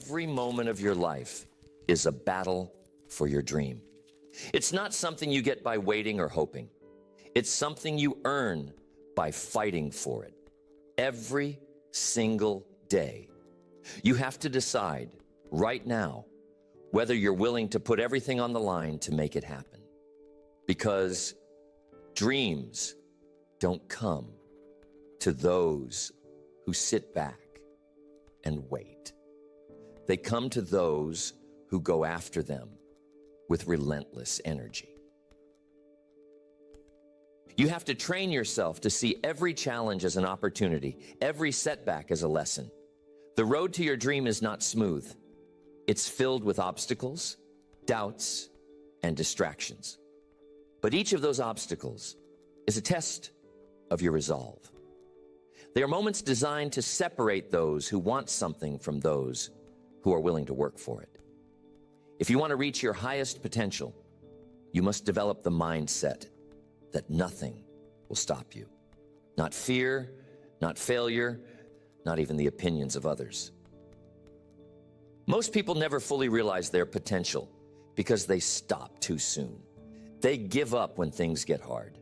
Every moment of your life is a battle for your dream. It's not something you get by waiting or hoping. It's something you earn by fighting for it. Every single day. You have to decide right now whether you're willing to put everything on the line to make it happen. Because dreams don't come to those who sit back and wait. They come to those who go after them with relentless energy. You have to train yourself to see every challenge as an opportunity, every setback as a lesson. The road to your dream is not smooth. It's filled with obstacles, doubts, and distractions. But each of those obstacles is a test of your resolve. They are moments designed to separate those who want something from those who are willing to work for it. If you want to reach your highest potential, you must develop the mindset that nothing will stop you. Not fear, not failure, not even the opinions of others. Most people never fully realize their potential because they stop too soon. They give up when things get hard.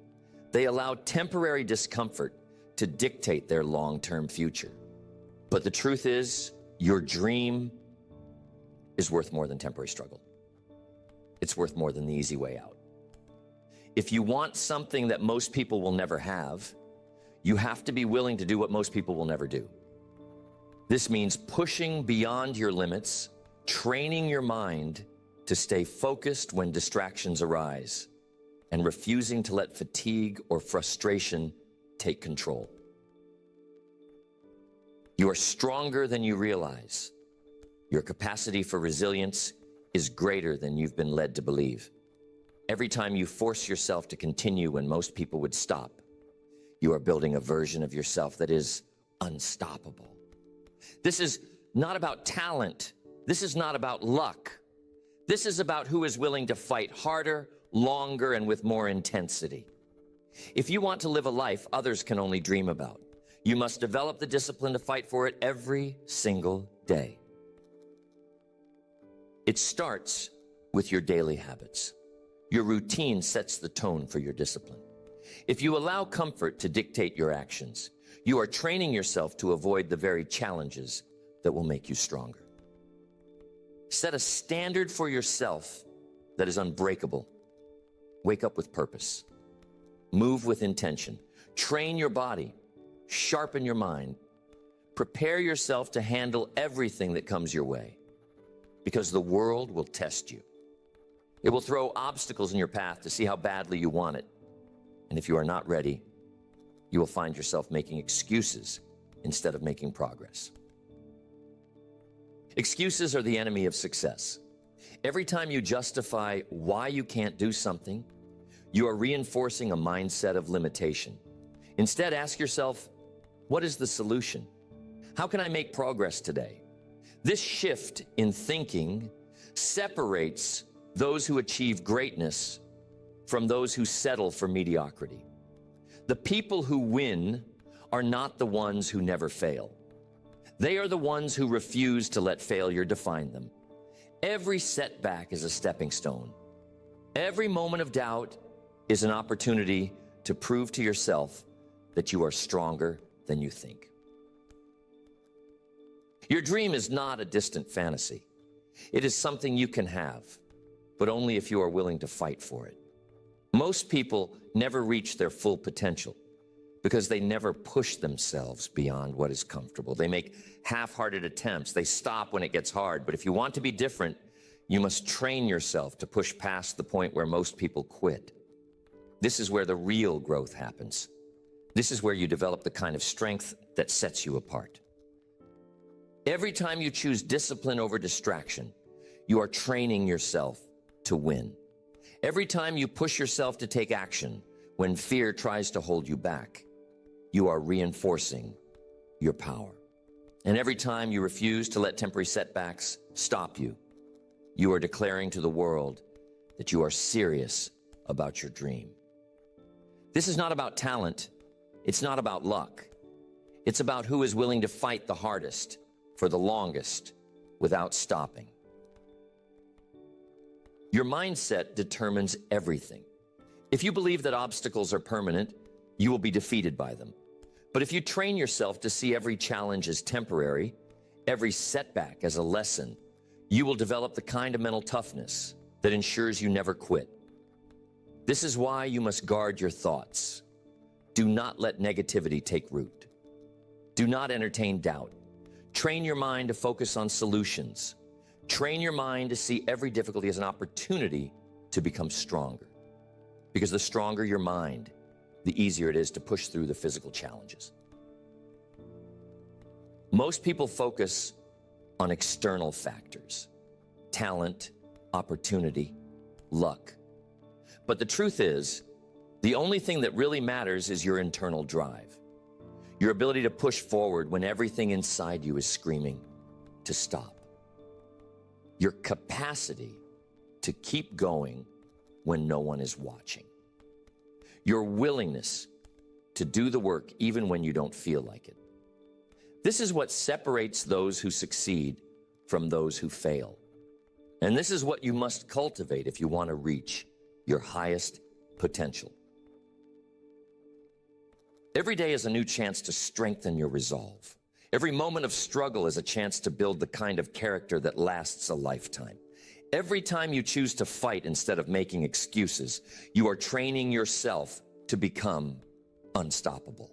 They allow temporary discomfort to dictate their long-term future. But the truth is, your dream is worth more than temporary struggle. It's worth more than the easy way out. If you want something that most people will never have, you have to be willing to do what most people will never do. This means pushing beyond your limits, training your mind to stay focused when distractions arise, and refusing to let fatigue or frustration take control. You are stronger than you realize. Your capacity for resilience is greater than you've been led to believe. Every time you force yourself to continue when most people would stop, you are building a version of yourself that is unstoppable. This is not about talent. This is not about luck. This is about who is willing to fight harder, longer, and with more intensity. If you want to live a life others can only dream about, you must develop the discipline to fight for it every single day. It starts with your daily habits. Your routine sets the tone for your discipline. If you allow comfort to dictate your actions, you are training yourself to avoid the very challenges that will make you stronger. Set a standard for yourself that is unbreakable. Wake up with purpose. Move with intention. Train your body. Sharpen your mind. Prepare yourself to handle everything that comes your way, because the world will test you. It will throw obstacles in your path to see how badly you want it. And if you are not ready, you will find yourself making excuses instead of making progress. Excuses are the enemy of success. Every time you justify why you can't do something, you are reinforcing a mindset of limitation. Instead, ask yourself, what is the solution? How can I make progress today? This shift in thinking separates those who achieve greatness from those who settle for mediocrity. The people who win are not the ones who never fail. They are the ones who refuse to let failure define them. Every setback is a stepping stone. Every moment of doubt is an opportunity to prove to yourself that you are stronger than you think. Your dream is not a distant fantasy. It is something you can have, but only if you are willing to fight for it. Most people never reach their full potential because they never push themselves beyond what is comfortable. They make half-hearted attempts. They stop when it gets hard. But if you want to be different, you must train yourself to push past the point where most people quit. This is where the real growth happens. This is where you develop the kind of strength that sets you apart. Every time you choose discipline over distraction, you are training yourself to win. Every time you push yourself to take action when fear tries to hold you back, you are reinforcing your power. And every time you refuse to let temporary setbacks stop you, you are declaring to the world that you are serious about your dream. This is not about talent. It's not about luck. It's about who is willing to fight the hardest for the longest without stopping. Your mindset determines everything. If you believe that obstacles are permanent, you will be defeated by them. But if you train yourself to see every challenge as temporary, every setback as a lesson, you will develop the kind of mental toughness that ensures you never quit. This is why you must guard your thoughts. Do not let negativity take root. Do not entertain doubt. Train your mind to focus on solutions. Train your mind to see every difficulty as an opportunity to become stronger. Because the stronger your mind, the easier it is to push through the physical challenges. Most people focus on external factors: talent, opportunity, luck. But the truth is, the only thing that really matters is your internal drive. Your ability to push forward when everything inside you is screaming to stop. Your capacity to keep going when no one is watching. Your willingness to do the work even when you don't feel like it. This is what separates those who succeed from those who fail. And this is what you must cultivate if you want to reach your highest potential. Every day is a new chance to strengthen your resolve. Every moment of struggle is a chance to build the kind of character that lasts a lifetime. Every time you choose to fight instead of making excuses, you are training yourself to become unstoppable.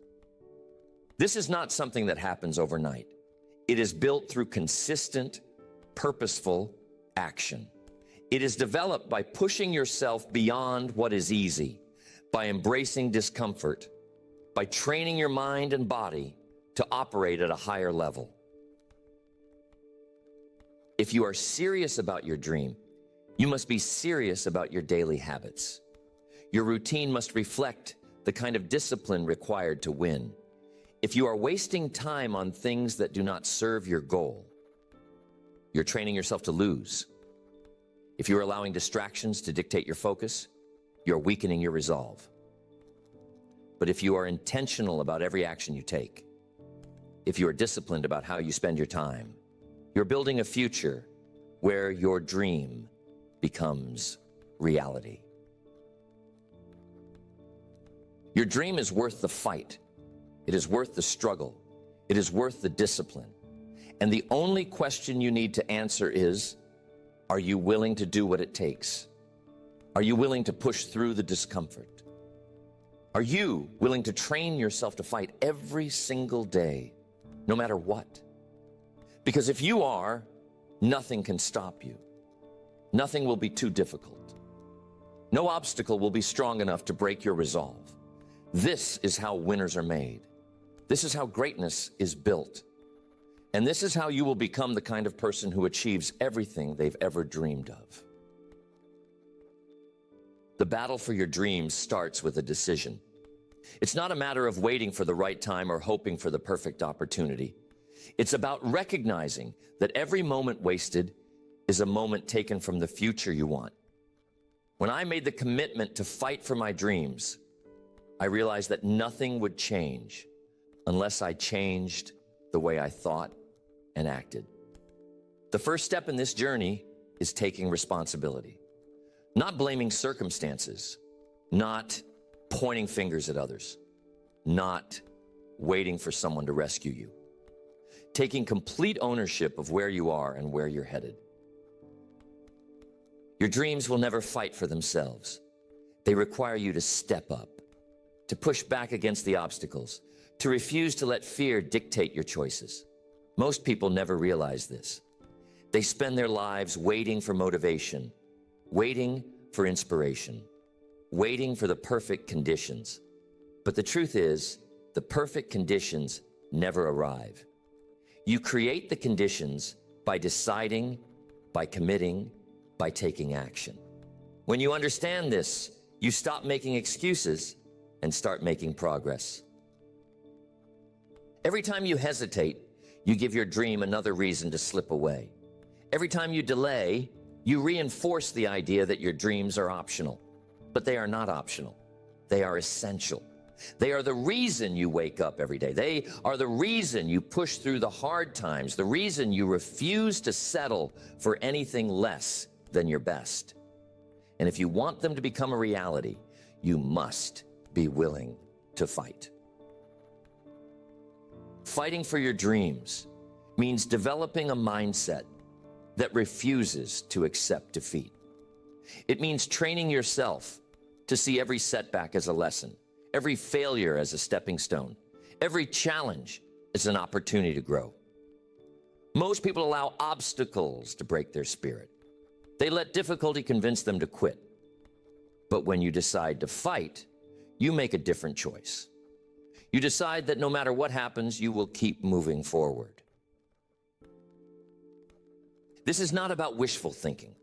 This is not something that happens overnight. It is built through consistent, purposeful action. It is developed by pushing yourself beyond what is easy, by embracing discomfort, by training your mind and body to operate at a higher level. If you are serious about your dream, you must be serious about your daily habits. Your routine must reflect the kind of discipline required to win. If you are wasting time on things that do not serve your goal, you're training yourself to lose. If you're allowing distractions to dictate your focus, you're weakening your resolve. But if you are intentional about every action you take, if you are disciplined about how you spend your time, you're building a future where your dream becomes reality. Your dream is worth the fight. It is worth the struggle. It is worth the discipline. And the only question you need to answer is, are you willing to do what it takes? Are you willing to push through the discomfort? Are you willing to train yourself to fight every single day, no matter what? Because if you are, nothing can stop you. Nothing will be too difficult. No obstacle will be strong enough to break your resolve. This is how winners are made. This is how greatness is built. And this is how you will become the kind of person who achieves everything they've ever dreamed of. The battle for your dreams starts with a decision. It's not a matter of waiting for the right time or hoping for the perfect opportunity. It's about recognizing that every moment wasted is a moment taken from the future you want. When I made the commitment to fight for my dreams, I realized that nothing would change unless I changed the way I thought and acted. The first step in this journey is taking responsibility. Not blaming circumstances, not pointing fingers at others, not waiting for someone to rescue you. Taking complete ownership of where you are and where you're headed. Your dreams will never fight for themselves. They require you to step up, to push back against the obstacles, to refuse to let fear dictate your choices. Most people never realize this. They spend their lives waiting for motivation, waiting for inspiration, waiting for the perfect conditions. But the truth is, the perfect conditions never arrive. You create the conditions by deciding, by committing, by taking action. When you understand this, you stop making excuses and start making progress. Every time you hesitate, you give your dream another reason to slip away. Every time you delay, you reinforce the idea that your dreams are optional. But they are not optional. They are essential. They are the reason you wake up every day. They are the reason you push through the hard times, the reason you refuse to settle for anything less than your best. And if you want them to become a reality, you must be willing to fight. Fighting for your dreams means developing a mindset that refuses to accept defeat. It means training yourself to see every setback as a lesson, every failure as a stepping stone, every challenge as an opportunity to grow. Most people allow obstacles to break their spirit. They let difficulty convince them to quit. But when you decide to fight, you make a different choice. You decide that no matter what happens, you will keep moving forward. This is not about wishful thinking.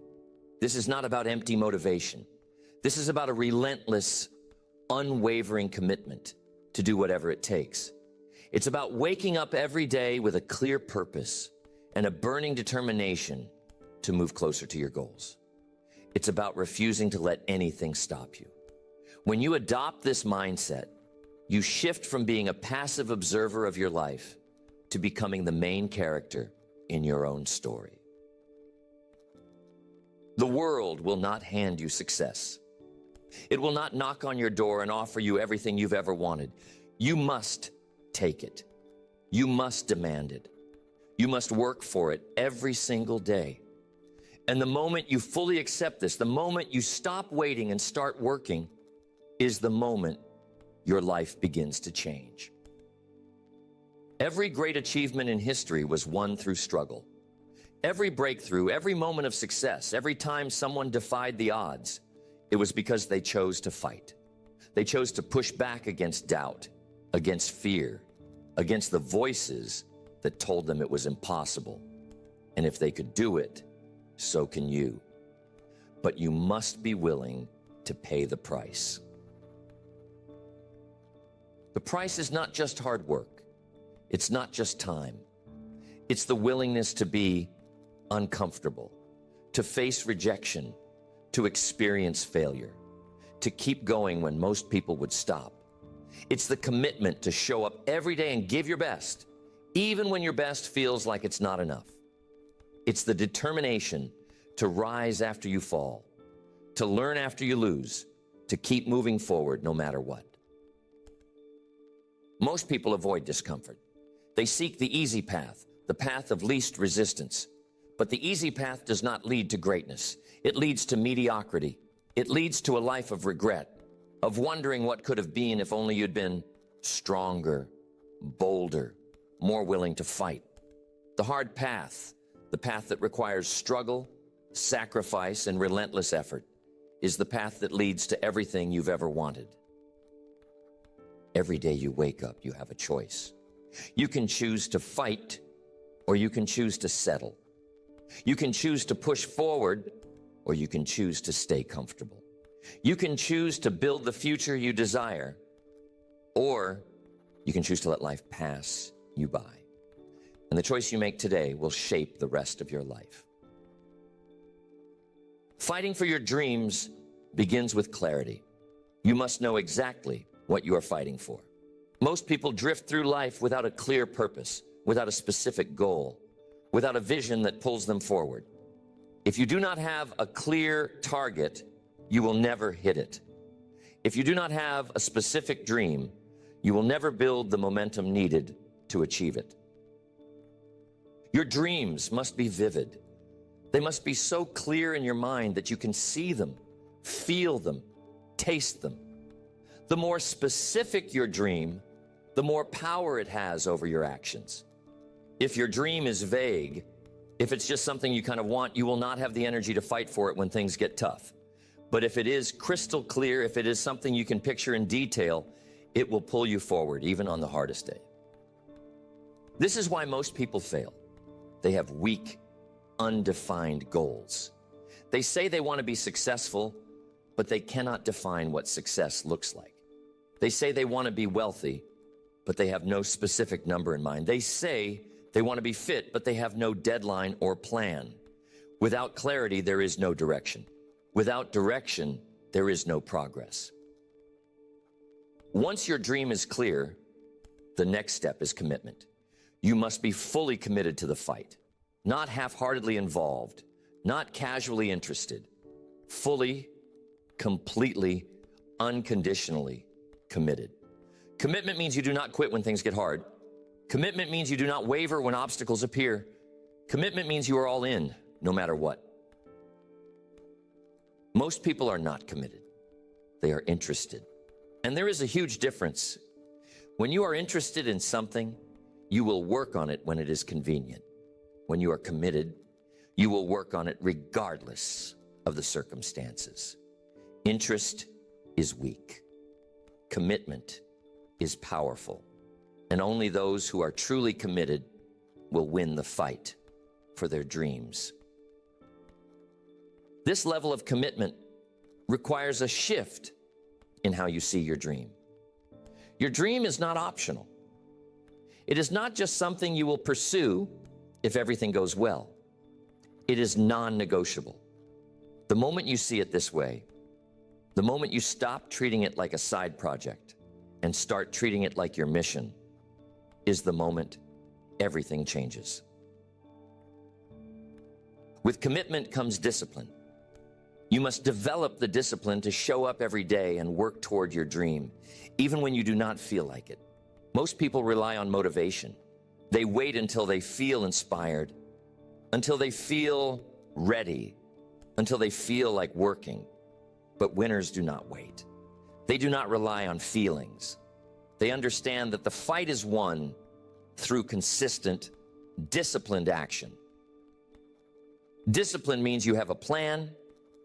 This is not about empty motivation. This is about a relentless, unwavering commitment to do whatever it takes. It's about waking up every day with a clear purpose and a burning determination to move closer to your goals. It's about refusing to let anything stop you. When you adopt this mindset, you shift from being a passive observer of your life to becoming the main character in your own story. The world will not hand you success. It will not knock on your door and offer you everything you've ever wanted. You must take it. You must demand it. You must work for it every single day. And the moment you fully accept this, the moment you stop waiting and start working, is the moment your life begins to change. Every great achievement in history was won through struggle. Every breakthrough, every moment of success, every time someone defied the odds, it was because they chose to fight. They chose to push back against doubt, against fear, against the voices that told them it was impossible. And if they could do it, so can you. But you must be willing to pay the price. The price is not just hard work. It's not just time. It's the willingness to be uncomfortable, to face rejection, to experience failure, to keep going when most people would stop. It's the commitment to show up every day and give your best, even when your best feels like it's not enough. It's the determination to rise after you fall, to learn after you lose, to keep moving forward no matter what. Most people avoid discomfort. They seek the easy path, the path of least resistance. But the easy path does not lead to greatness. It leads to mediocrity. It leads to a life of regret, of wondering what could have been if only you'd been stronger, bolder, more willing to fight. The hard path, the path that requires struggle, sacrifice, and relentless effort, is the path that leads to everything you've ever wanted. Every day you wake up, you have a choice. You can choose to fight, or you can choose to settle. You can choose to push forward, or you can choose to stay comfortable. You can choose to build the future you desire, or you can choose to let life pass you by. And the choice you make today will shape the rest of your life. Fighting for your dreams begins with clarity. You must know exactly what you are fighting for. Most people drift through life without a clear purpose, without a specific goal, without a vision that pulls them forward. If you do not have a clear target, you will never hit it. If you do not have a specific dream, you will never build the momentum needed to achieve it. Your dreams must be vivid. They must be so clear in your mind that you can see them, feel them, taste them. The more specific your dream, the more power it has over your actions. If your dream is vague, if it's just something you kind of want, you will not have the energy to fight for it when things get tough. But if it is crystal clear, if it is something you can picture in detail, it will pull you forward, even on the hardest day. This is why most people fail. They have weak, undefined goals. They say they want to be successful, but they cannot define what success looks like. They say they want to be wealthy, but they have no specific number in mind. They say they want to be fit, but they have no deadline or plan. Without clarity, there is no direction. Without direction, there is no progress. Once your dream is clear, the next step is commitment. You must be fully committed to the fight, not half-heartedly involved, not casually interested, fully, completely, unconditionally committed. Commitment means you do not quit when things get hard. Commitment means you do not waver when obstacles appear. Commitment means you are all in, no matter what. Most people are not committed. They are interested. And there is a huge difference. When you are interested in something, you will work on it when it is convenient. When you are committed, you will work on it regardless of the circumstances. Interest is weak. Commitment is powerful. And only those who are truly committed will win the fight for their dreams. This level of commitment requires a shift in how you see your dream. Your dream is not optional. It is not just something you will pursue if everything goes well. It is non-negotiable. The moment you see it this way, the moment you stop treating it like a side project and start treating it like your mission, is the moment everything changes. With commitment comes discipline. You must develop the discipline to show up every day and work toward your dream, even when you do not feel like it. Most people rely on motivation. They wait until they feel inspired, until they feel ready, until they feel like working. But winners do not wait. They do not rely on feelings. They understand that the fight is won through consistent, disciplined action. Discipline means you have a plan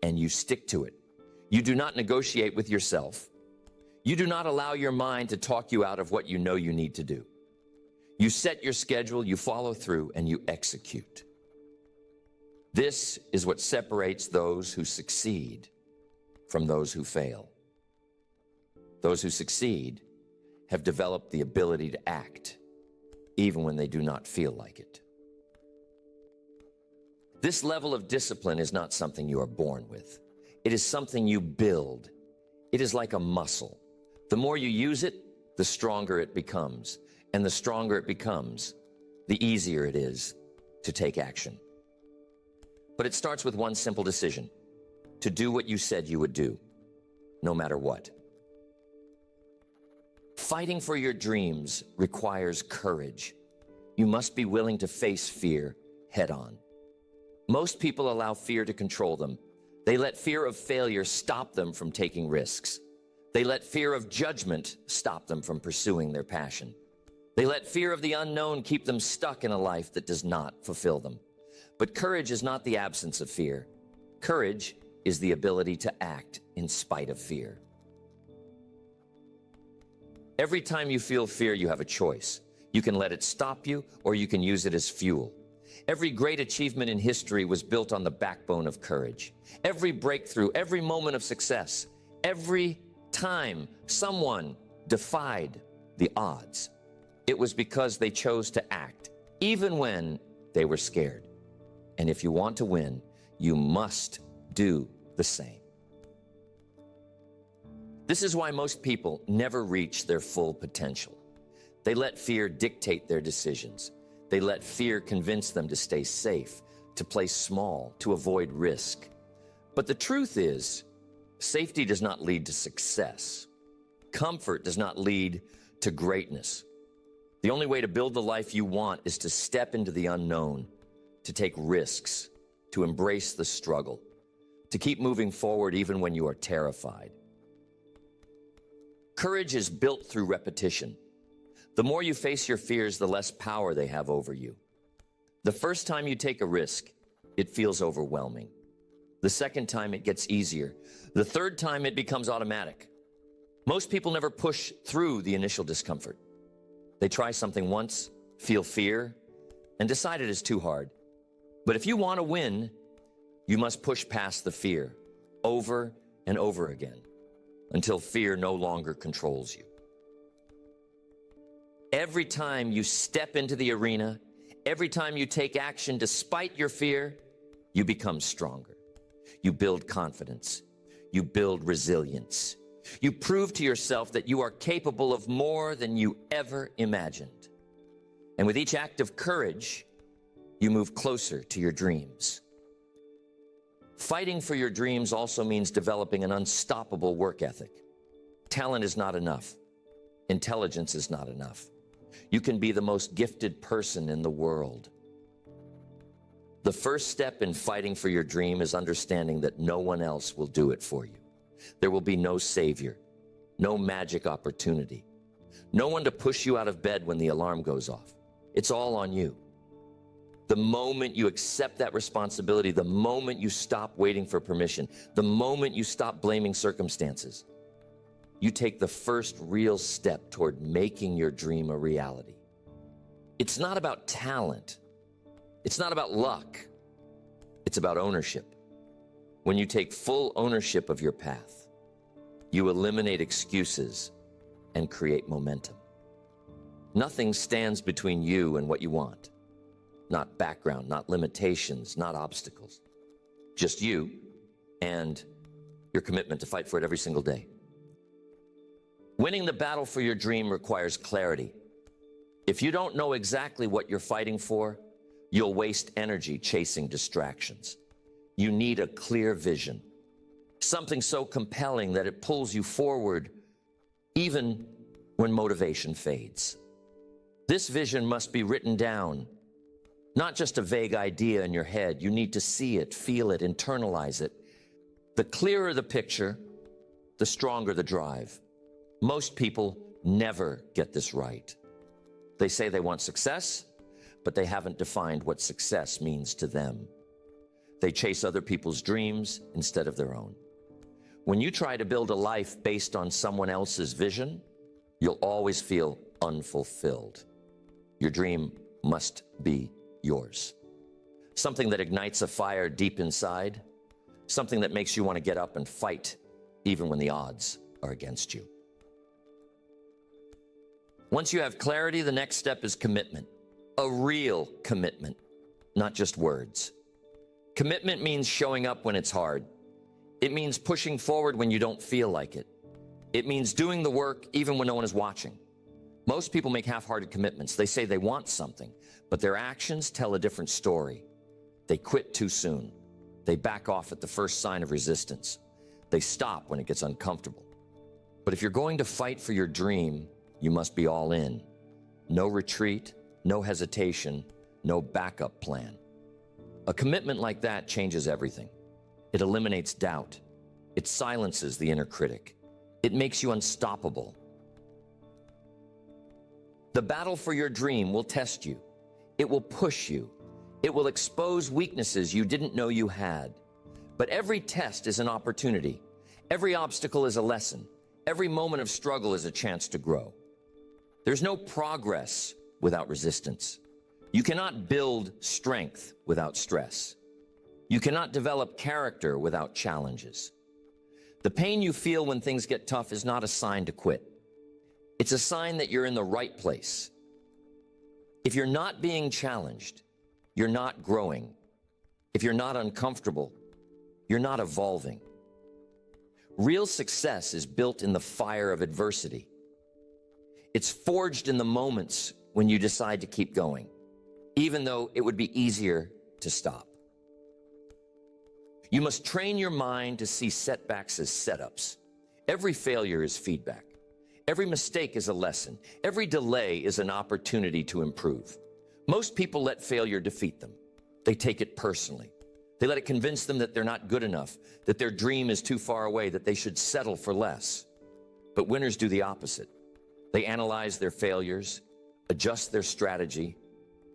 and you stick to it. You do not negotiate with yourself. You do not allow your mind to talk you out of what you know you need to do. You set your schedule, you follow through, and you execute. This is what separates those who succeed from those who fail. Those who succeed have developed the ability to act, even when they do not feel like it. This level of discipline is not something you are born with. It is something you build. It is like a muscle. The more you use it, the stronger it becomes. And the stronger it becomes, the easier it is to take action. But it starts with one simple decision: to do what you said you would do, no matter what. Fighting for your dreams requires courage. You must be willing to face fear head on. Most people allow fear to control them. They let fear of failure stop them from taking risks. They let fear of judgment stop them from pursuing their passion. They let fear of the unknown keep them stuck in a life that does not fulfill them. But courage is not the absence of fear. Courage is the ability to act in spite of fear. Every time you feel fear, you have a choice. You can let it stop you, or you can use it as fuel. Every great achievement in history was built on the backbone of courage. Every breakthrough, every moment of success, every time someone defied the odds, it was because they chose to act, even when they were scared. And if you want to win, you must do the same. This is why most people never reach their full potential. They let fear dictate their decisions. They let fear convince them to stay safe, to play small, to avoid risk. But the truth is, safety does not lead to success. Comfort does not lead to greatness. The only way to build the life you want is to step into the unknown, to take risks, to embrace the struggle, to keep moving forward even when you are terrified. Courage is built through repetition. The more you face your fears, the less power they have over you. The first time you take a risk, it feels overwhelming. The second time, it gets easier. The third time, it becomes automatic. Most people never push through the initial discomfort. They try something once, feel fear, and decide it is too hard. But if you want to win, you must push past the fear over and over again until fear no longer controls you. Every time you step into the arena, every time you take action despite your fear, you become stronger. You build confidence. You build resilience. You prove to yourself that you are capable of more than you ever imagined. And with each act of courage, you move closer to your dreams. Fighting for your dreams also means developing an unstoppable work ethic. Talent is not enough. Intelligence is not enough. You can be the most gifted person in the world. The first step in fighting for your dream is understanding that no one else will do it for you. There will be no savior, no magic opportunity, no one to push you out of bed when the alarm goes off. It's all on you. The moment you accept that responsibility, the moment you stop waiting for permission, the moment you stop blaming circumstances, you take the first real step toward making your dream a reality. It's not about talent. It's not about luck. It's about ownership. When you take full ownership of your path, you eliminate excuses and create momentum. Nothing stands between you and what you want. Not background, not limitations, not obstacles. Just you and your commitment to fight for it every single day. Winning the battle for your dream requires clarity. If you don't know exactly what you're fighting for, you'll waste energy chasing distractions. You need a clear vision, something so compelling that it pulls you forward even when motivation fades. This vision must be written down, not just a vague idea in your head. You need to see it, feel it, internalize it. The clearer the picture, the stronger the drive. Most people never get this right. They say they want success, but they haven't defined what success means to them. They chase other people's dreams instead of their own. When you try to build a life based on someone else's vision, you'll always feel unfulfilled. Your dream must be yours. Something that ignites a fire deep inside, something that makes you want to get up and fight even when the odds are against you. Once you have clarity, the next step is commitment. A real commitment, not just words. Commitment means showing up when it's hard. It means pushing forward when you don't feel like it. It means doing the work even when no one is watching. Most people make half-hearted commitments. They say they want something, but their actions tell a different story. They quit too soon. They back off at the first sign of resistance. They stop when it gets uncomfortable. But if you're going to fight for your dream, you must be all in. No retreat, no hesitation, no backup plan. A commitment like that changes everything. It eliminates doubt. It silences the inner critic. It makes you unstoppable. The battle for your dream will test you. It will push you. It will expose weaknesses you didn't know you had. But every test is an opportunity. Every obstacle is a lesson. Every moment of struggle is a chance to grow. There's no progress without resistance. You cannot build strength without stress. You cannot develop character without challenges. The pain you feel when things get tough is not a sign to quit. It's a sign that you're in the right place. If you're not being challenged, you're not growing. If you're not uncomfortable, you're not evolving. Real success is built in the fire of adversity. It's forged in the moments when you decide to keep going, even though it would be easier to stop. You must train your mind to see setbacks as setups. Every failure is feedback. Every mistake is a lesson. Every delay is an opportunity to improve. Most people let failure defeat them. They take it personally. They let it convince them that they're not good enough, that their dream is too far away, that they should settle for less. But winners do the opposite. They analyze their failures, adjust their strategy,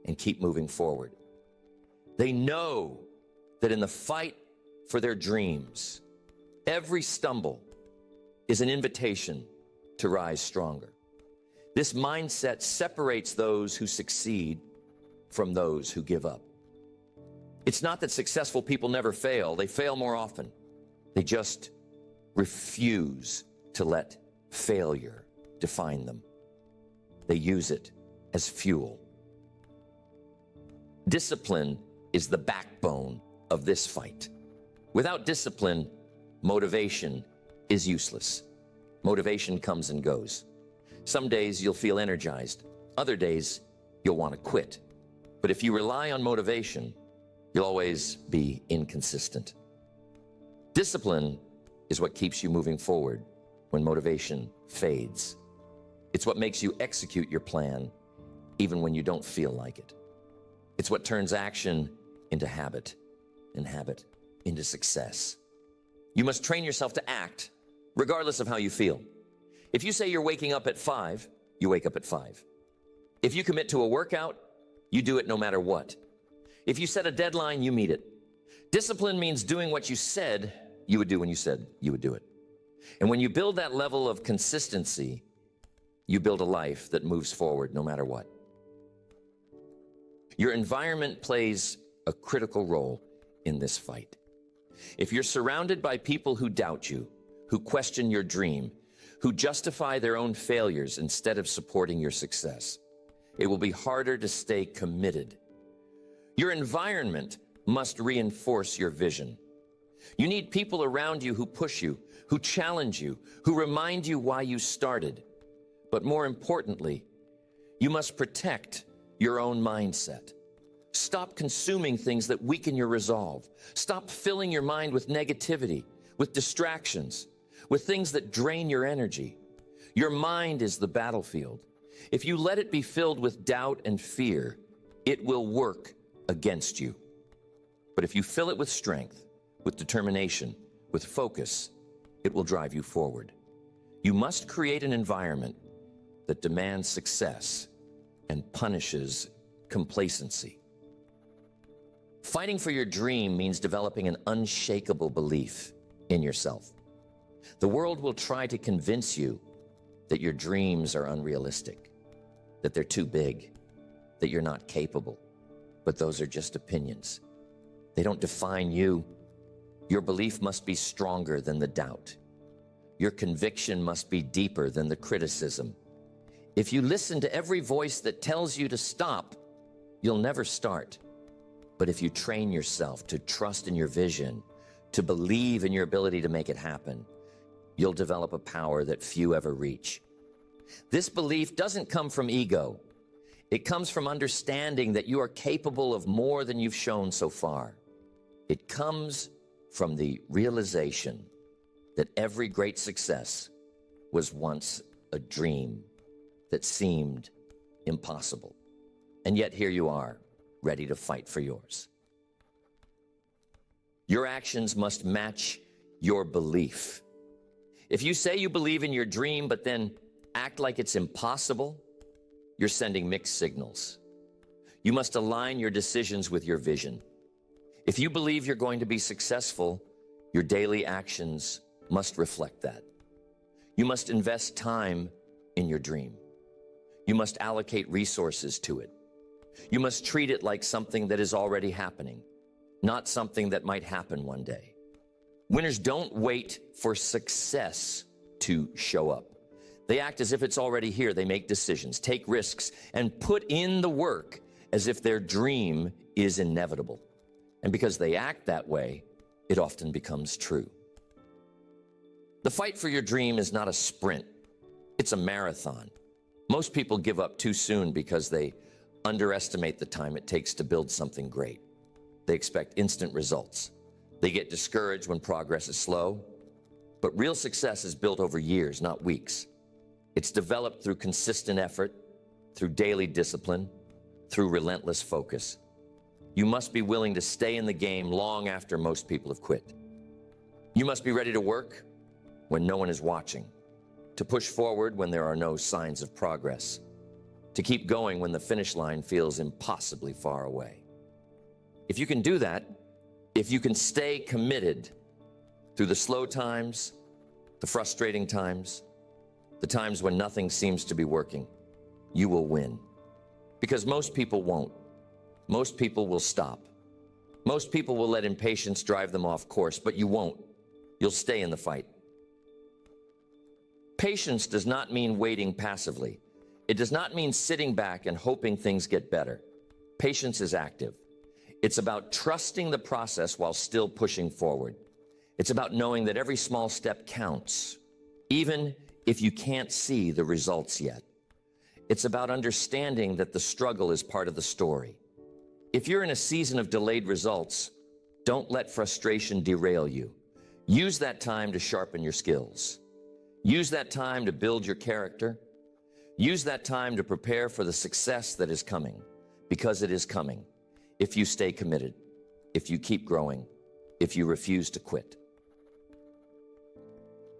and keep moving forward. They know that in the fight for their dreams, every stumble is an invitation to rise stronger. This mindset separates those who succeed from those who give up. It's not that successful people never fail. They fail more often. They just refuse to let failure define them. They use it as fuel. Discipline is the backbone of this fight. Without discipline, motivation is useless. Motivation comes and goes. Some days you'll feel energized. Other days you'll want to quit. But if you rely on motivation, you'll always be inconsistent. Discipline is what keeps you moving forward when motivation fades. It's what makes you execute your plan even when you don't feel like it. It's what turns action into habit and habit into success. You must train yourself to act regardless of how you feel. If you say you're waking up at 5, you wake up at 5. If you commit to a workout, you do it no matter what. If you set a deadline, you meet it. Discipline means doing what you said you would do when you said you would do it. And when you build that level of consistency, you build a life that moves forward no matter what. Your environment plays a critical role in this fight. If you're surrounded by people who doubt you, who question your dream, who justify their own failures instead of supporting your success, it will be harder to stay committed. Your environment must reinforce your vision. You need people around you who push you, who challenge you, who remind you why you started. But more importantly, you must protect your own mindset. Stop consuming things that weaken your resolve. Stop filling your mind with negativity, with distractions, with things that drain your energy. Your mind is the battlefield. If you let it be filled with doubt and fear, it will work against you. But if you fill it with strength, with determination, with focus, it will drive you forward. You must create an environment that demands success and punishes complacency. Fighting for your dream means developing an unshakable belief in yourself. The world will try to convince you that your dreams are unrealistic, that they're too big, that you're not capable. But those are just opinions. They don't define you. Your belief must be stronger than the doubt. Your conviction must be deeper than the criticism. If you listen to every voice that tells you to stop, you'll never start. But if you train yourself to trust in your vision, to believe in your ability to make it happen, you'll develop a power that few ever reach. This belief doesn't come from ego. It comes from understanding that you are capable of more than you've shown so far. It comes from the realization that every great success was once a dream that seemed impossible. And yet here you are, ready to fight for yours. Your actions must match your belief. If you say you believe in your dream, but then act like it's impossible, you're sending mixed signals. You must align your decisions with your vision. If you believe you're going to be successful, your daily actions must reflect that. You must invest time in your dream. You must allocate resources to it. You must treat it like something that is already happening, not something that might happen one day. Winners don't wait for success to show up. They act as if it's already here. They make decisions, take risks, and put in the work as if their dream is inevitable. And because they act that way, it often becomes true. The fight for your dream is not a sprint. It's a marathon. Most people give up too soon because they underestimate the time it takes to build something great. They expect instant results. They get discouraged when progress is slow. But real success is built over years, not weeks. It's developed through consistent effort, through daily discipline, through relentless focus. You must be willing to stay in the game long after most people have quit. You must be ready to work when no one is watching, to push forward when there are no signs of progress, to keep going when the finish line feels impossibly far away. If you can do that, if you can stay committed through the slow times, the frustrating times, the times when nothing seems to be working, you will win. Because most people won't. Most people will stop. Most people will let impatience drive them off course, but you won't. You'll stay in the fight. Patience does not mean waiting passively. It does not mean sitting back and hoping things get better. Patience is active. It's about trusting the process while still pushing forward. It's about knowing that every small step counts, even if you can't see the results yet. It's about understanding that the struggle is part of the story. If you're in a season of delayed results, don't let frustration derail you. Use that time to sharpen your skills. Use that time to build your character. Use that time to prepare for the success that is coming, because it is coming, if you stay committed, if you keep growing, if you refuse to quit.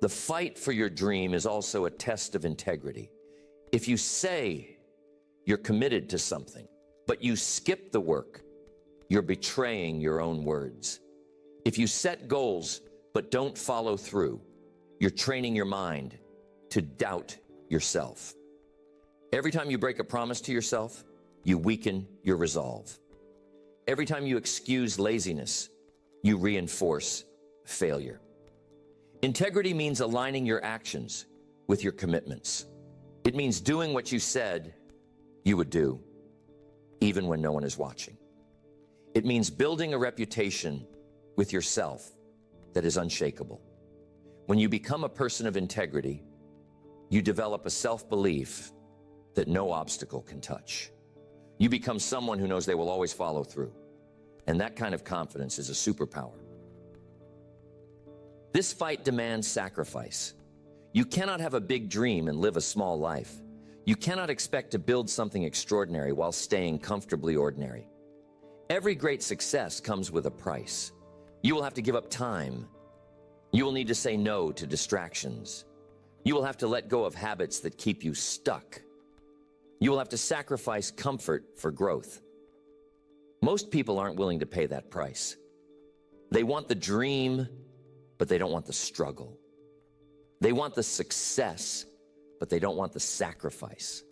The fight for your dream is also a test of integrity. If you say you're committed to something, but you skip the work, you're betraying your own words. If you set goals, but don't follow through, you're training your mind to doubt yourself. Every time you break a promise to yourself, you weaken your resolve. Every time you excuse laziness, you reinforce failure. Integrity means aligning your actions with your commitments. It means doing what you said you would do, even when no one is watching. It means building a reputation with yourself that is unshakable. When you become a person of integrity, you develop a self-belief that no obstacle can touch. You become someone who knows they will always follow through. And that kind of confidence is a superpower. This fight demands sacrifice. You cannot have a big dream and live a small life. You cannot expect to build something extraordinary while staying comfortably ordinary. Every great success comes with a price. You will have to give up time. You will need to say no to distractions. You will have to let go of habits that keep you stuck. You will have to sacrifice comfort for growth. Most people aren't willing to pay that price. They want the dream, but they don't want the struggle. They want the success, but they don't want the sacrifice.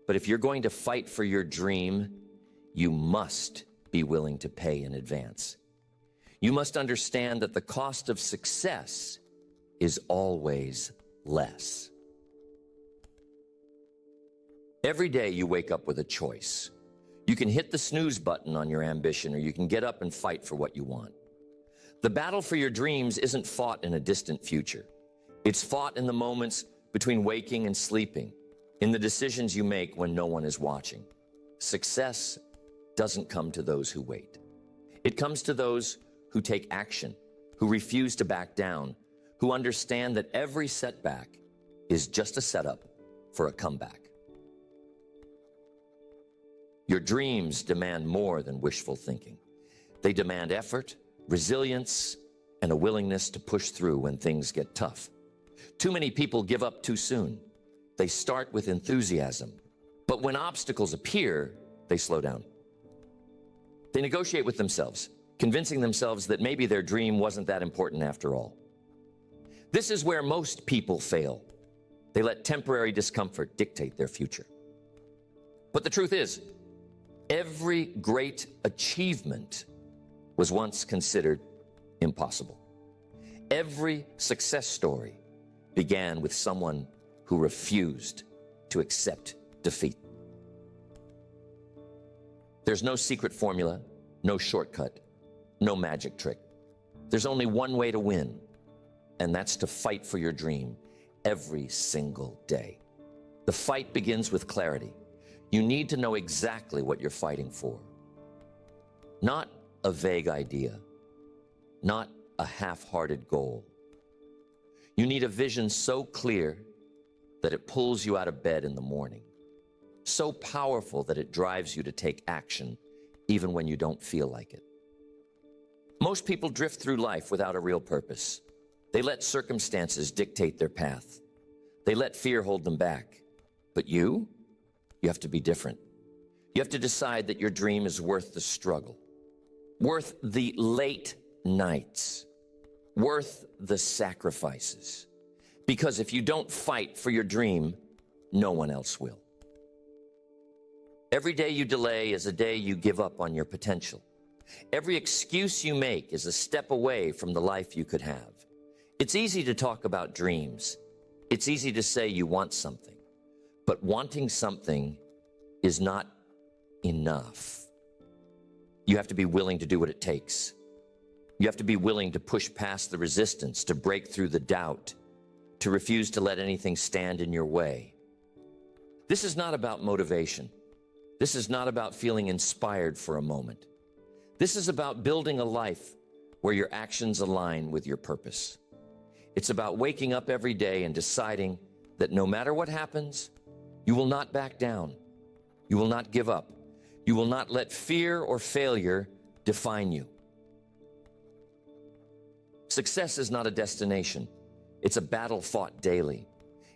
But if you're going to fight for your dream, you must be willing to pay in advance. You must understand that the cost of success is always less. Every day you wake up with a choice. You can hit the snooze button on your ambition, or you can get up and fight for what you want. The battle for your dreams isn't fought in a distant future. It's fought in the moments between waking and sleeping, in the decisions you make when no one is watching. Success doesn't come to those who wait. It comes to those who take action, who refuse to back down, who understand that every setback is just a setup for a comeback. Your dreams demand more than wishful thinking. They demand effort, resilience, and a willingness to push through when things get tough. Too many people give up too soon. They start with enthusiasm, but when obstacles appear, they slow down. They negotiate with themselves, convincing themselves that maybe their dream wasn't that important after all. This is where most people fail. They let temporary discomfort dictate their future. But the truth is, every great achievement was once considered impossible. Every success story began with someone who refused to accept defeat. There's no secret formula, no shortcut, no magic trick. There's only one way to win, and that's to fight for your dream every single day. The fight begins with clarity. You need to know exactly what you're fighting for. Not a vague idea, not a half-hearted goal. You need a vision so clear that it pulls you out of bed in the morning, so powerful that it drives you to take action even when you don't feel like it. Most people drift through life without a real purpose. They let circumstances dictate their path. They let fear hold them back. But you have to be different. You have to decide that your dream is worth the struggle, worth the late nights, worth the sacrifices. Because if you don't fight for your dream, no one else will. Every day you delay is a day you give up on your potential. Every excuse you make is a step away from the life you could have. It's easy to talk about dreams. It's easy to say you want something. But wanting something is not enough. You have to be willing to do what it takes. You have to be willing to push past the resistance, to break through the doubt, to refuse to let anything stand in your way. This is not about motivation. This is not about feeling inspired for a moment. This is about building a life where your actions align with your purpose. It's about waking up every day and deciding that no matter what happens, you will not back down. You will not give up. You will not let fear or failure define you. Success is not a destination. It's a battle fought daily.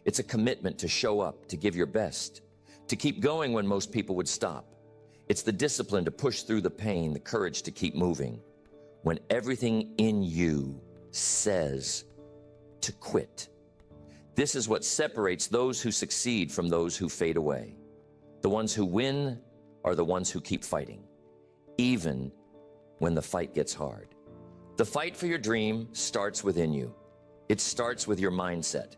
It's a commitment to show up, to give your best, to keep going when most people would stop. It's the discipline to push through the pain, the courage to keep moving, when everything in you says to quit. This is what separates those who succeed from those who fade away. The ones who win are the ones who keep fighting, even when the fight gets hard. The fight for your dream starts within you. It starts with your mindset.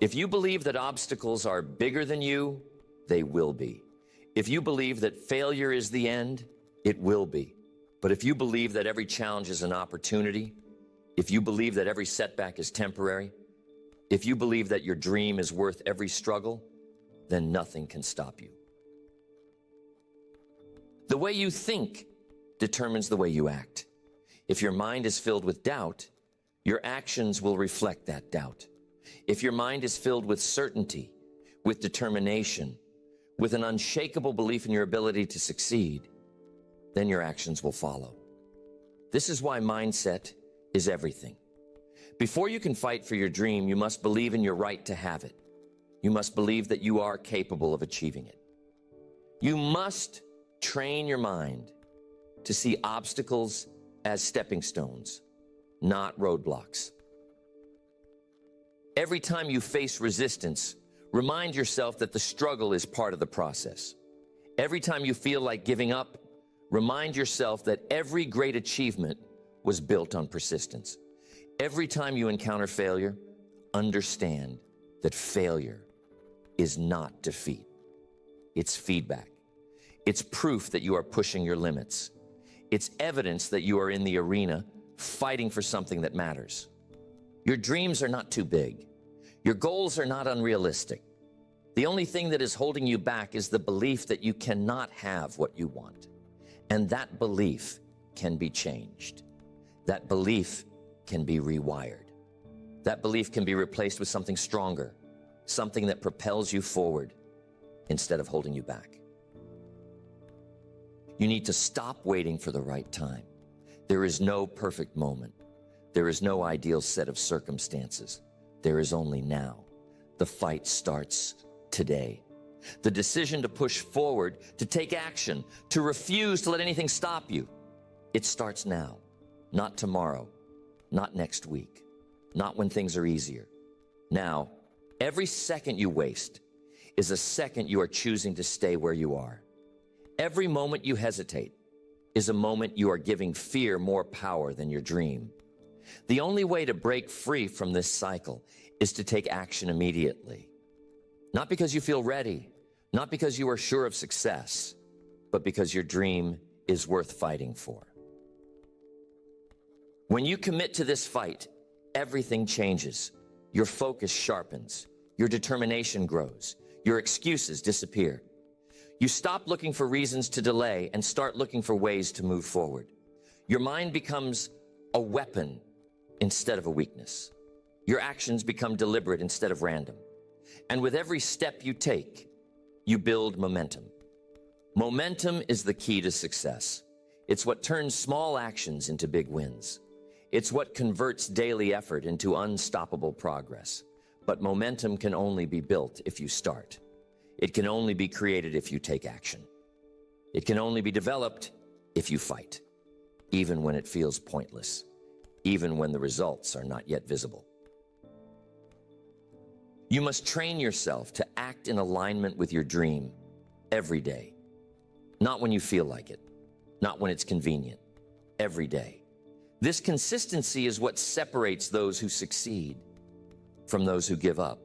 If you believe that obstacles are bigger than you, they will be. If you believe that failure is the end, it will be. But if you believe that every challenge is an opportunity, if you believe that every setback is temporary, if you believe that your dream is worth every struggle, then nothing can stop you. The way you think determines the way you act. If your mind is filled with doubt, your actions will reflect that doubt. If your mind is filled with certainty, with determination, with an unshakable belief in your ability to succeed, then your actions will follow. This is why mindset is everything. Before you can fight for your dream, you must believe in your right to have it. You must believe that you are capable of achieving it. You must train your mind to see obstacles as stepping stones, not roadblocks. Every time you face resistance, remind yourself that the struggle is part of the process. Every time you feel like giving up, remind yourself that every great achievement was built on persistence. Every time you encounter failure, understand that failure is not defeat. It's feedback. It's proof that you are pushing your limits. It's evidence that you are in the arena fighting for something that matters. Your dreams are not too big. Your goals are not unrealistic. The only thing that is holding you back is the belief that you cannot have what you want. And that belief can be changed. That belief can be rewired. That belief can be replaced with something stronger, something that propels you forward instead of holding you back. You need to stop waiting for the right time. There is no perfect moment. There is no ideal set of circumstances. There is only now. The fight starts today. The decision to push forward, to take action, to refuse to let anything stop you. It starts now, not tomorrow, not next week, not when things are easier. Now, every second you waste is a second you are choosing to stay where you are. Every moment you hesitate is a moment you are giving fear more power than your dream. The only way to break free from this cycle is to take action immediately. Not because you feel ready, not because you are sure of success, but because your dream is worth fighting for. When you commit to this fight, everything changes. Your focus sharpens, your determination grows, your excuses disappear. You stop looking for reasons to delay and start looking for ways to move forward. Your mind becomes a weapon instead of a weakness. Your actions become deliberate instead of random. And with every step you take, you build momentum. Momentum is the key to success. It's what turns small actions into big wins. It's what converts daily effort into unstoppable progress. But momentum can only be built if you start. It can only be created if you take action. It can only be developed if you fight, even when it feels pointless, even when the results are not yet visible. You must train yourself to act in alignment with your dream every day. Not when you feel like it, not when it's convenient, every day. This consistency is what separates those who succeed from those who give up.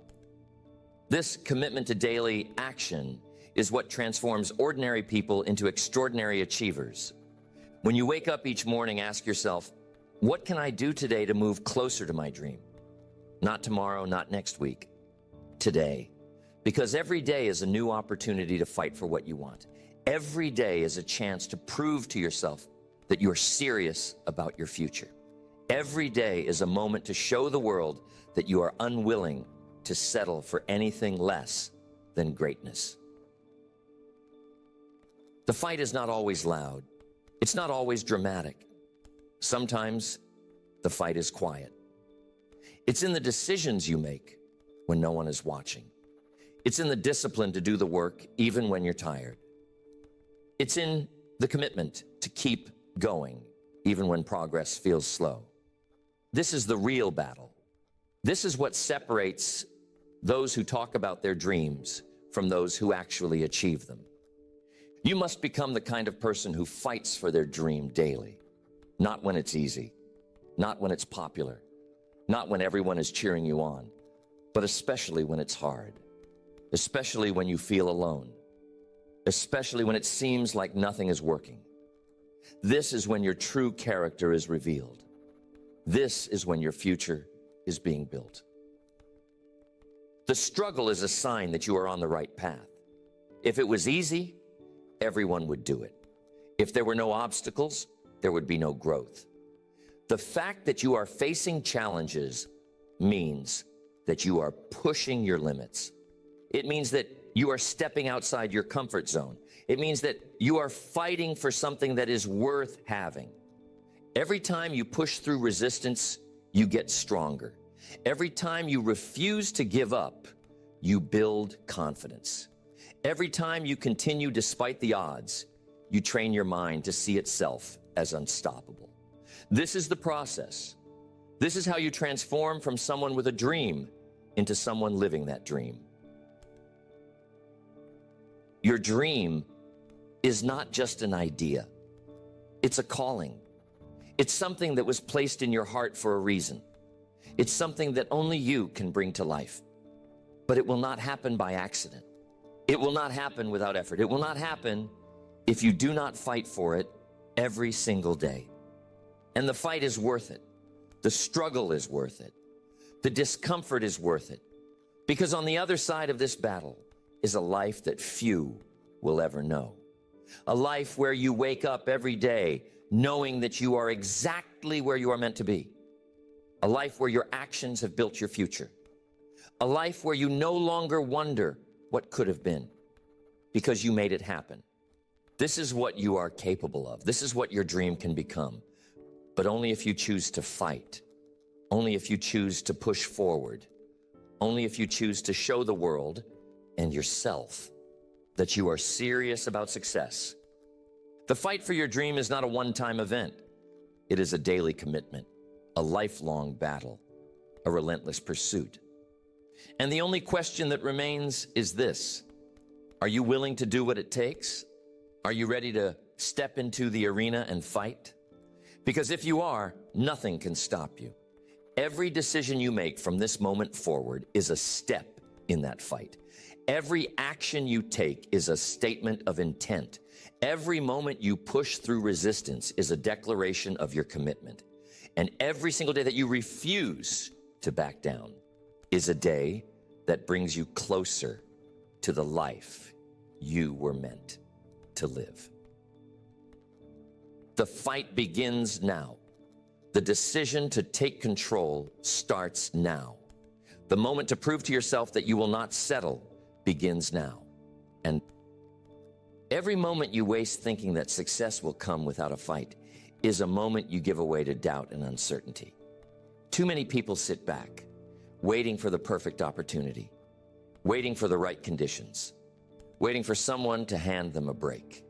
This commitment to daily action is what transforms ordinary people into extraordinary achievers. When you wake up each morning, ask yourself, what can I do today to move closer to my dream? Not tomorrow, not next week. Today. Because every day is a new opportunity to fight for what you want. Every day is a chance to prove to yourself that you're serious about your future. Every day is a moment to show the world that you are unwilling to settle for anything less than greatness. The fight is not always loud. It's not always dramatic. Sometimes the fight is quiet. It's in the decisions you make when no one is watching. It's in the discipline to do the work even when you're tired. It's in the commitment to keep going even when progress feels slow. This is the real battle. This is what separates those who talk about their dreams from those who actually achieve them. You must become the kind of person who fights for their dream daily, not when it's easy, not when it's popular, not when everyone is cheering you on, but especially when it's hard, especially when you feel alone, especially when it seems like nothing is working. This is when your true character is revealed. This is when your future is being built. The struggle is a sign that you are on the right path. If it was easy, everyone would do it. If there were no obstacles, there would be no growth. The fact that you are facing challenges means that you are pushing your limits. It means that you are stepping outside your comfort zone. It means that you are fighting for something that is worth having. Every time you push through resistance, you get stronger. Every time you refuse to give up, you build confidence. Every time you continue despite the odds, you train your mind to see itself as unstoppable. This is the process. This is how you transform from someone with a dream into someone living that dream. Your dream is not just an idea. It's a calling. It's something that was placed in your heart for a reason. It's something that only you can bring to life. But it will not happen by accident. It will not happen without effort. It will not happen if you do not fight for it every single day. And the fight is worth it. The struggle is worth it. The discomfort is worth it. Because on the other side of this battle is a life that few will ever know. A life where you wake up every day knowing that you are exactly where you are meant to be. A life where your actions have built your future. A life where you no longer wonder what could have been because you made it happen. This is what you are capable of. This is what your dream can become. But only if you choose to fight. Only if you choose to push forward. Only if you choose to show the world and yourself that you are serious about success. The fight for your dream is not a one-time event. It is a daily commitment, a lifelong battle, a relentless pursuit. And the only question that remains is this: are you willing to do what it takes? Are you ready to step into the arena and fight? Because if you are, nothing can stop you. Every decision you make from this moment forward is a step in that fight. Every action you take is a statement of intent. Every moment you push through resistance is a declaration of your commitment. And every single day that you refuse to back down is a day that brings you closer to the life you were meant to live. The fight begins now. The decision to take control starts now. The moment to prove to yourself that you will not settle begins now. And every moment you waste thinking that success will come without a fight is a moment you give away to doubt and uncertainty. Too many people sit back, waiting for the perfect opportunity, waiting for the right conditions, waiting for someone to hand them a break.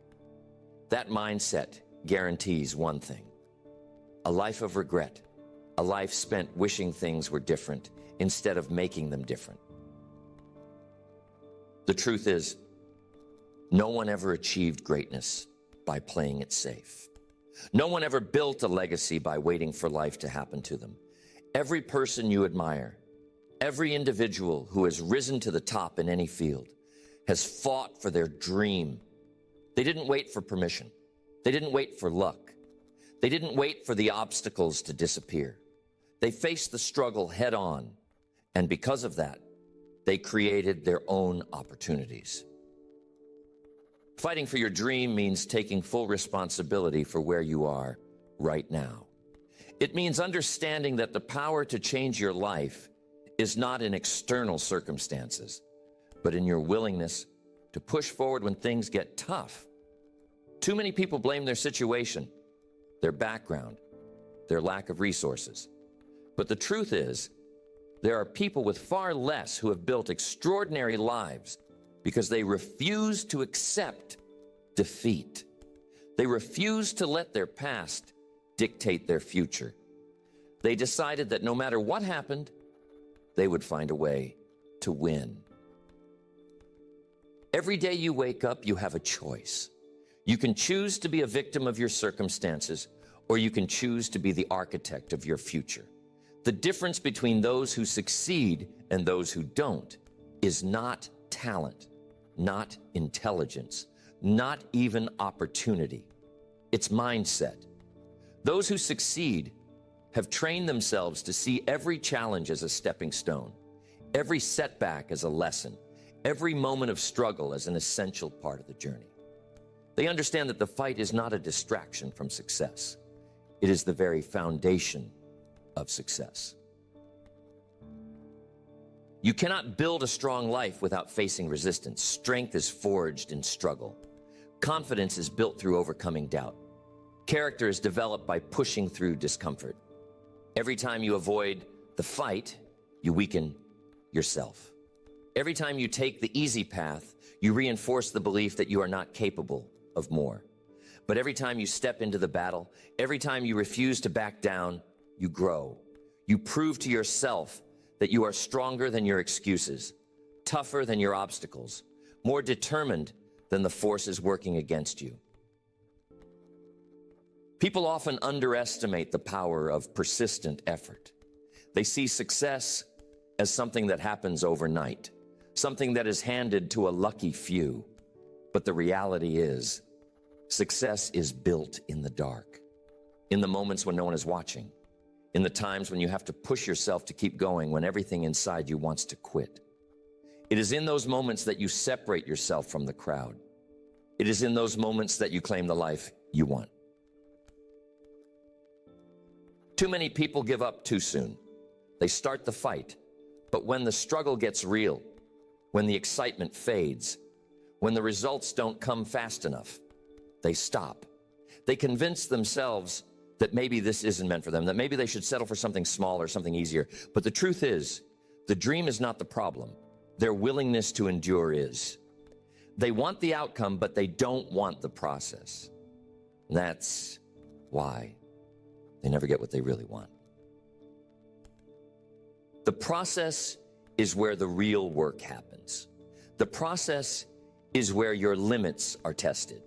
That mindset guarantees one thing: a life of regret, a life spent wishing things were different instead of making them different. The truth is, no one ever achieved greatness by playing it safe. No one ever built a legacy by waiting for life to happen to them. Every person you admire, every individual who has risen to the top in any field, has fought for their dream. They didn't wait for permission. They didn't wait for luck. They didn't wait for the obstacles to disappear. They faced the struggle head on And because of that, they created their own opportunities. Fighting for your dream means taking full responsibility for where you are right now. It means understanding that the power to change your life is not in external circumstances, but in your willingness to push forward when things get tough. Too many people blame their situation, their background, their lack of resources. But the truth is, there are people with far less who have built extraordinary lives because they refuse to accept defeat. They refuse to let their past dictate their future. They decided that no matter what happened, they would find a way to win. Every day you wake up, you have a choice. You can choose to be a victim of your circumstances, or you can choose to be the architect of your future. The difference between those who succeed and those who don't is not talent, not intelligence, not even opportunity. It's mindset. Those who succeed have trained themselves to see every challenge as a stepping stone, every setback as a lesson, every moment of struggle as an essential part of the journey. They understand that the fight is not a distraction from success. It is the very foundation of success. You cannot build a strong life without facing resistance. Strength is forged in struggle. Confidence is built through overcoming doubt. Character is developed by pushing through discomfort. Every time you avoid the fight, you weaken yourself. Every time you take the easy path, you reinforce the belief that you are not capable of more. But every time you step into the battle, every time you refuse to back down, you grow. You prove to yourself that you are stronger than your excuses, tougher than your obstacles, more determined than the forces working against you. People often underestimate the power of persistent effort. They see success as something that happens overnight, something that is handed to a lucky few. But the reality is, success is built in the dark, in the moments when no one is watching, in the times when you have to push yourself to keep going when everything inside you wants to quit. It is in those moments that you separate yourself from the crowd. It is in those moments that you claim the life you want. Too many people give up too soon. They start the fight, but when the struggle gets real, when the excitement fades, when the results don't come fast enough, they stop. They convince themselves that maybe this isn't meant for them, that maybe they should settle for something small or something easier. But the truth is, the dream is not the problem. Their willingness to endure is. They want the outcome, but they don't want the process. That's why they never get what they really want. The process is where the real work happens. The process is where your limits are tested.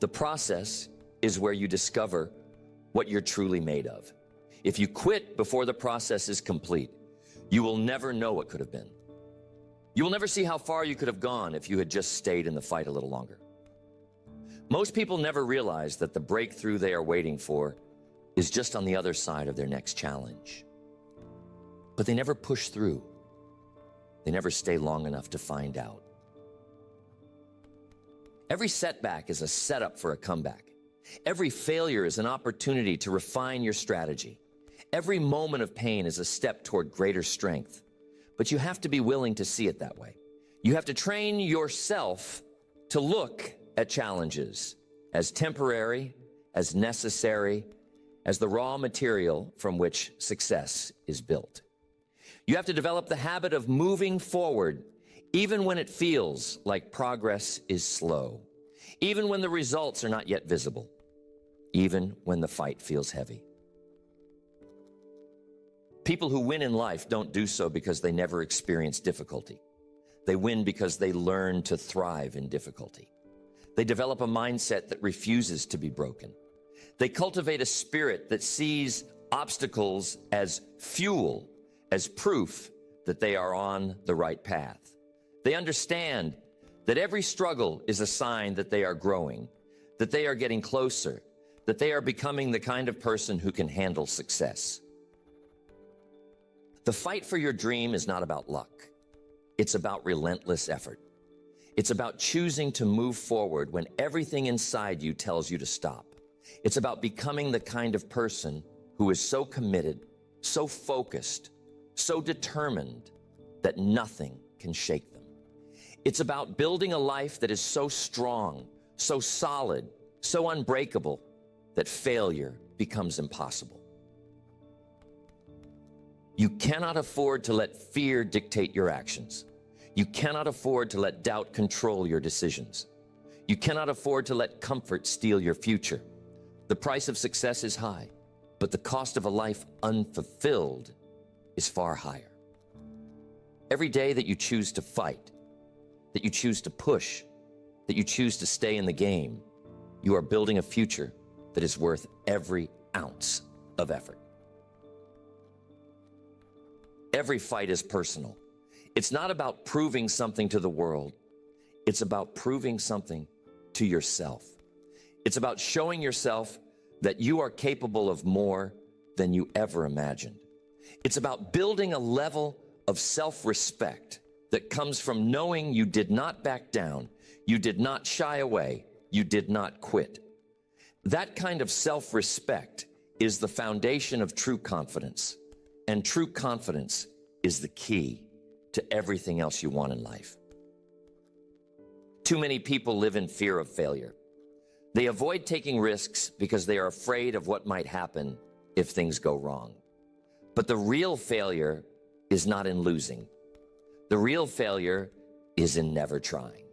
The process is where you discover what you're truly made of. If you quit before the process is complete, you will never know what could have been. You will never see how far you could have gone if you had just stayed in the fight a little longer. Most people never realize that the breakthrough they are waiting for is just on the other side of their next challenge. But they never push through. They never stay long enough to find out. Every setback is a setup for a comeback. Every failure is an opportunity to refine your strategy. Every moment of pain is a step toward greater strength. But you have to be willing to see it that way. You have to train yourself to look at challenges as temporary, as necessary, as the raw material from which success is built. You have to develop the habit of moving forward, even when it feels like progress is slow, even when the results are not yet visible, even when the fight feels heavy. People who win in life don't do so because they never experience difficulty. They win because they learn to thrive in difficulty. They develop a mindset that refuses to be broken. They cultivate a spirit that sees obstacles as fuel, as proof that they are on the right path. They understand that every struggle is a sign that they are growing, that they are getting closer, that they are becoming the kind of person who can handle success. The fight for your dream is not about luck. It's about relentless effort. It's about choosing to move forward when everything inside you tells you to stop. It's about becoming the kind of person who is so committed, so focused, so determined that nothing can shake them. It's about building a life that is so strong, so solid, so unbreakable that failure becomes impossible. You cannot afford to let fear dictate your actions. You cannot afford to let doubt control your decisions. You cannot afford to let comfort steal your future. The price of success is high, but the cost of a life unfulfilled is far higher. Every day that you choose to fight, that you choose to push, that you choose to stay in the game, you are building a future that is worth every ounce of effort. Every fight is personal. It's not about proving something to the world. It's about proving something to yourself. It's about showing yourself that you are capable of more than you ever imagined. It's about building a level of self-respect that comes from knowing you did not back down, you did not shy away, you did not quit. That kind of self-respect is the foundation of true confidence, and true confidence is the key to everything else you want in life. Too many people live in fear of failure. They avoid taking risks because they are afraid of what might happen if things go wrong. But the real failure is not in losing. The real failure is in never trying.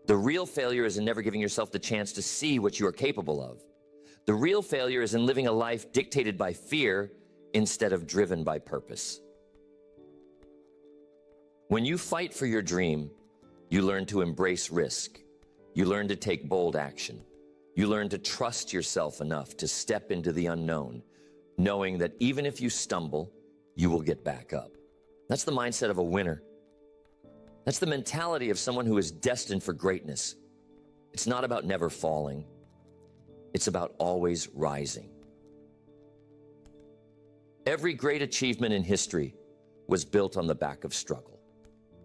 The real failure is in never giving yourself the chance to see what you are capable of. The real failure is in living a life dictated by fear instead of driven by purpose. When you fight for your dream, you learn to embrace risk. You learn to take bold action. You learn to trust yourself enough to step into the unknown, knowing that even if you stumble, you will get back up. That's the mindset of a winner. That's the mentality of someone who is destined for greatness. It's not about never falling. It's about always rising. Every great achievement in history was built on the back of struggle.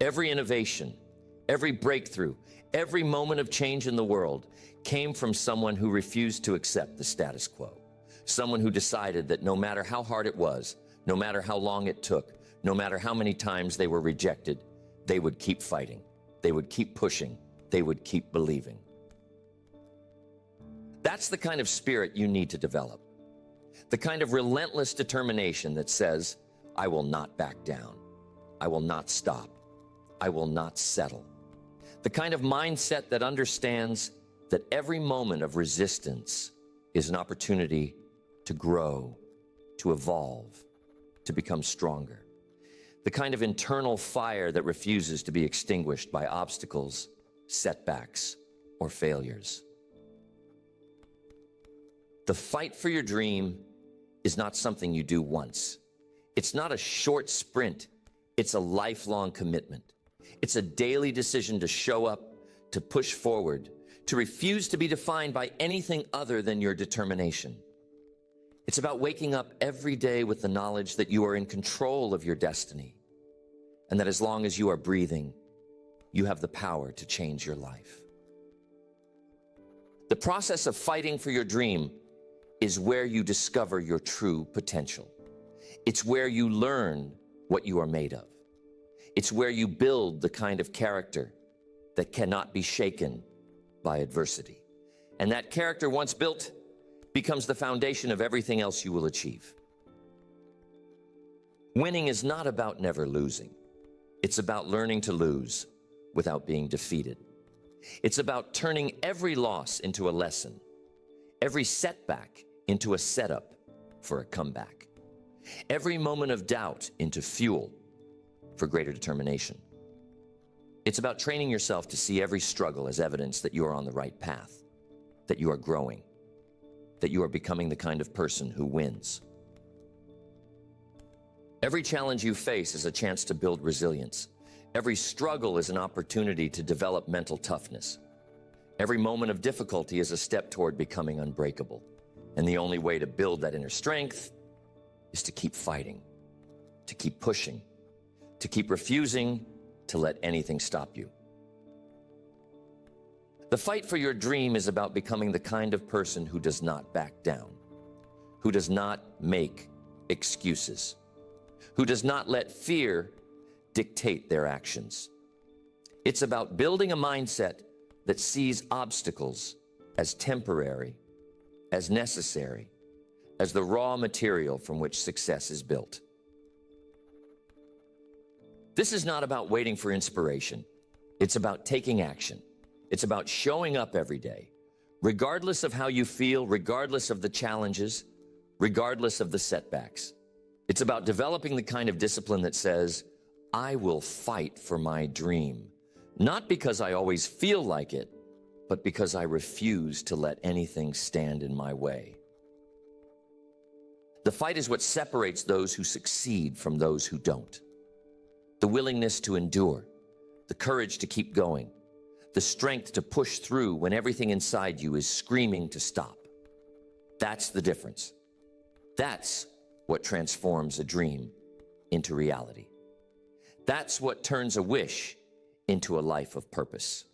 Every innovation, every breakthrough, every moment of change in the world came from someone who refused to accept the status quo. Someone who decided that no matter how hard it was, no matter how long it took, no matter how many times they were rejected, they would keep fighting. They would keep pushing. They would keep believing. That's the kind of spirit you need to develop. The kind of relentless determination that says, I will not back down. I will not stop. I will not settle. The kind of mindset that understands that every moment of resistance is an opportunity to grow, to evolve, to become stronger. The kind of internal fire that refuses to be extinguished by obstacles, setbacks, or failures. The fight for your dream is not something you do once. It's not a short sprint. It's a lifelong commitment. It's a daily decision to show up, to push forward, to refuse to be defined by anything other than your determination. It's about waking up every day with the knowledge that you are in control of your destiny, and that as long as you are breathing, you have the power to change your life. The process of fighting for your dream is where you discover your true potential. It's where you learn what you are made of. It's where you build the kind of character that cannot be shaken by adversity. And that character, once built, becomes the foundation of everything else you will achieve. Winning is not about never losing. It's about learning to lose without being defeated. It's about turning every loss into a lesson, every setback into a setup for a comeback, every moment of doubt into fuel for greater determination. It's about training yourself to see every struggle as evidence that you are on the right path, that you are growing, that you are becoming the kind of person who wins. Every challenge you face is a chance to build resilience. Every struggle is an opportunity to develop mental toughness. Every moment of difficulty is a step toward becoming unbreakable. And the only way to build that inner strength is to keep fighting. to keep pushing, to keep refusing to let anything stop you. The fight for your dream is about becoming the kind of person who does not back down, who does not make excuses, who does not let fear dictate their actions. It's about building a mindset that sees obstacles as temporary, as necessary, as the raw material from which success is built. This is not about waiting for inspiration. It's about taking action. It's about showing up every day, regardless of how you feel, regardless of the challenges, regardless of the setbacks. It's about developing the kind of discipline that says, I will fight for my dream, not because I always feel like it, but because I refuse to let anything stand in my way. The fight is what separates those who succeed from those who don't. The willingness to endure, the courage to keep going, the strength to push through when everything inside you is screaming to stop. That's the difference. That's what transforms a dream into reality. That's what turns a wish into a life of purpose.